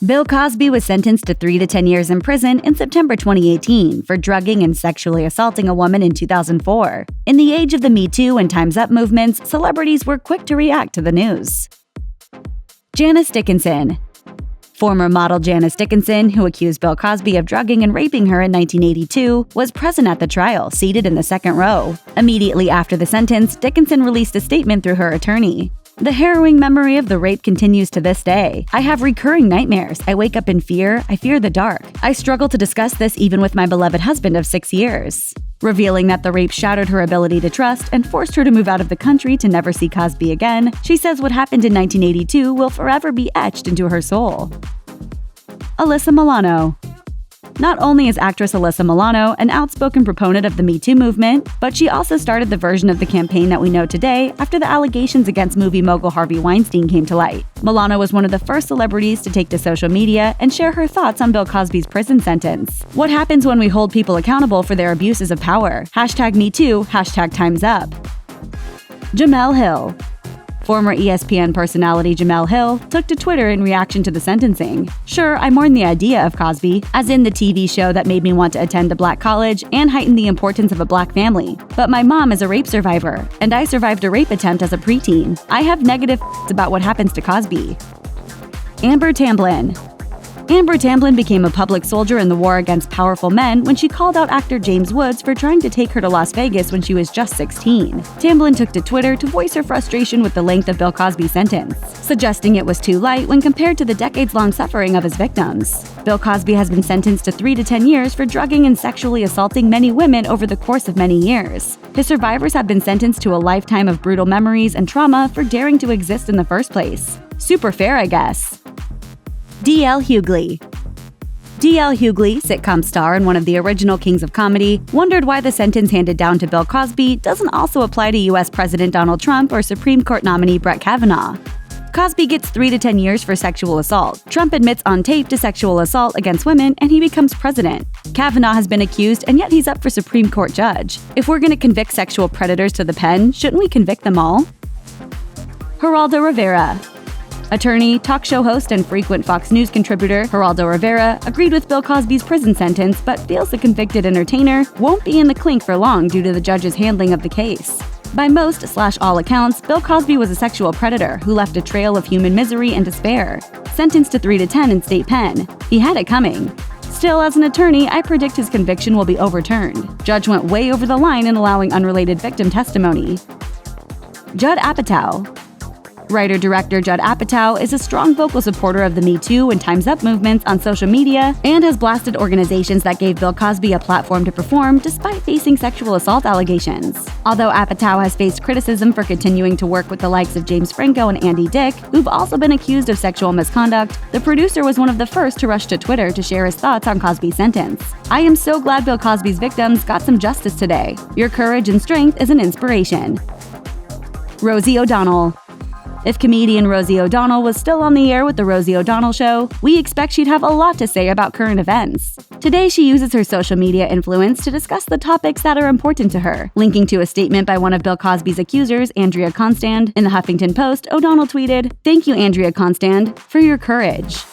Bill Cosby was sentenced to 3 to 10 years in prison in September 2018 for drugging and sexually assaulting a woman in 2004. In the age of the Me Too and Time's Up movements, celebrities were quick to react to the news. Janice Dickinson. Former model Janice Dickinson, who accused Bill Cosby of drugging and raping her in 1982, was present at the trial, seated in the second row. Immediately after the sentence, Dickinson released a statement through her attorney. "The harrowing memory of the rape continues to this day. I have recurring nightmares. I wake up in fear. I fear the dark. I struggle to discuss this even with my beloved husband of 6 years." Revealing that the rape shattered her ability to trust and forced her to move out of the country to never see Cosby again, she says what happened in 1982 will forever be etched into her soul. Alyssa Milano. Not only is actress Alyssa Milano an outspoken proponent of the Me Too movement, but she also started the version of the campaign that we know today after the allegations against movie mogul Harvey Weinstein came to light. Milano was one of the first celebrities to take to social media and share her thoughts on Bill Cosby's prison sentence. What happens when we hold people accountable for their abuses of power? #MeToo, #Time's Up. Jemele Hill. Former ESPN personality Jemele Hill took to Twitter in reaction to the sentencing. "Sure, I mourn the idea of Cosby, as in the TV show that made me want to attend a black college and heightened the importance of a black family. But my mom is a rape survivor, and I survived a rape attempt as a preteen. I have negative about what happens to Cosby." Amber Tamblyn. Amber Tamblyn became a public soldier in the war against powerful men when she called out actor James Woods for trying to take her to Las Vegas when she was just 16. Tamblyn took to Twitter to voice her frustration with the length of Bill Cosby's sentence, suggesting it was too light when compared to the decades-long suffering of his victims. Bill Cosby has been sentenced to 3 to 10 years for drugging and sexually assaulting many women over the course of many years. His survivors have been sentenced to a lifetime of brutal memories and trauma for daring to exist in the first place. Super fair, I guess. D.L. Hughley. D.L. Hughley, sitcom star and one of the original kings of comedy, wondered why the sentence handed down to Bill Cosby doesn't also apply to U.S. President Donald Trump or Supreme Court nominee Brett Kavanaugh. Cosby gets 3 to 10 years for sexual assault. Trump admits on tape to sexual assault against women, and he becomes president. Kavanaugh has been accused, and yet he's up for Supreme Court judge. If we're going to convict sexual predators to the pen, shouldn't we convict them all? Geraldo Rivera. Attorney, talk show host, and frequent Fox News contributor Geraldo Rivera agreed with Bill Cosby's prison sentence, but feels the convicted entertainer won't be in the clink for long due to the judge's handling of the case. By most/all accounts, Bill Cosby was a sexual predator who left a trail of human misery and despair. Sentenced to 3 to 10 in state pen, he had it coming. Still, as an attorney, I predict his conviction will be overturned. Judge went way over the line in allowing unrelated victim testimony. Judd Apatow. Writer-director Judd Apatow is a strong vocal supporter of the Me Too and Time's Up movements on social media and has blasted organizations that gave Bill Cosby a platform to perform despite facing sexual assault allegations. Although Apatow has faced criticism for continuing to work with the likes of James Franco and Andy Dick, who've also been accused of sexual misconduct, the producer was one of the first to rush to Twitter to share his thoughts on Cosby's sentence. "I am so glad Bill Cosby's victims got some justice today. Your courage and strength is an inspiration." Rosie O'Donnell. If comedian Rosie O'Donnell was still on the air with The Rosie O'Donnell Show, we expect she'd have a lot to say about current events. Today, she uses her social media influence to discuss the topics that are important to her. Linking to a statement by one of Bill Cosby's accusers, Andrea Constand, in the Huffington Post, O'Donnell tweeted, "Thank you, Andrea Constand, for your courage."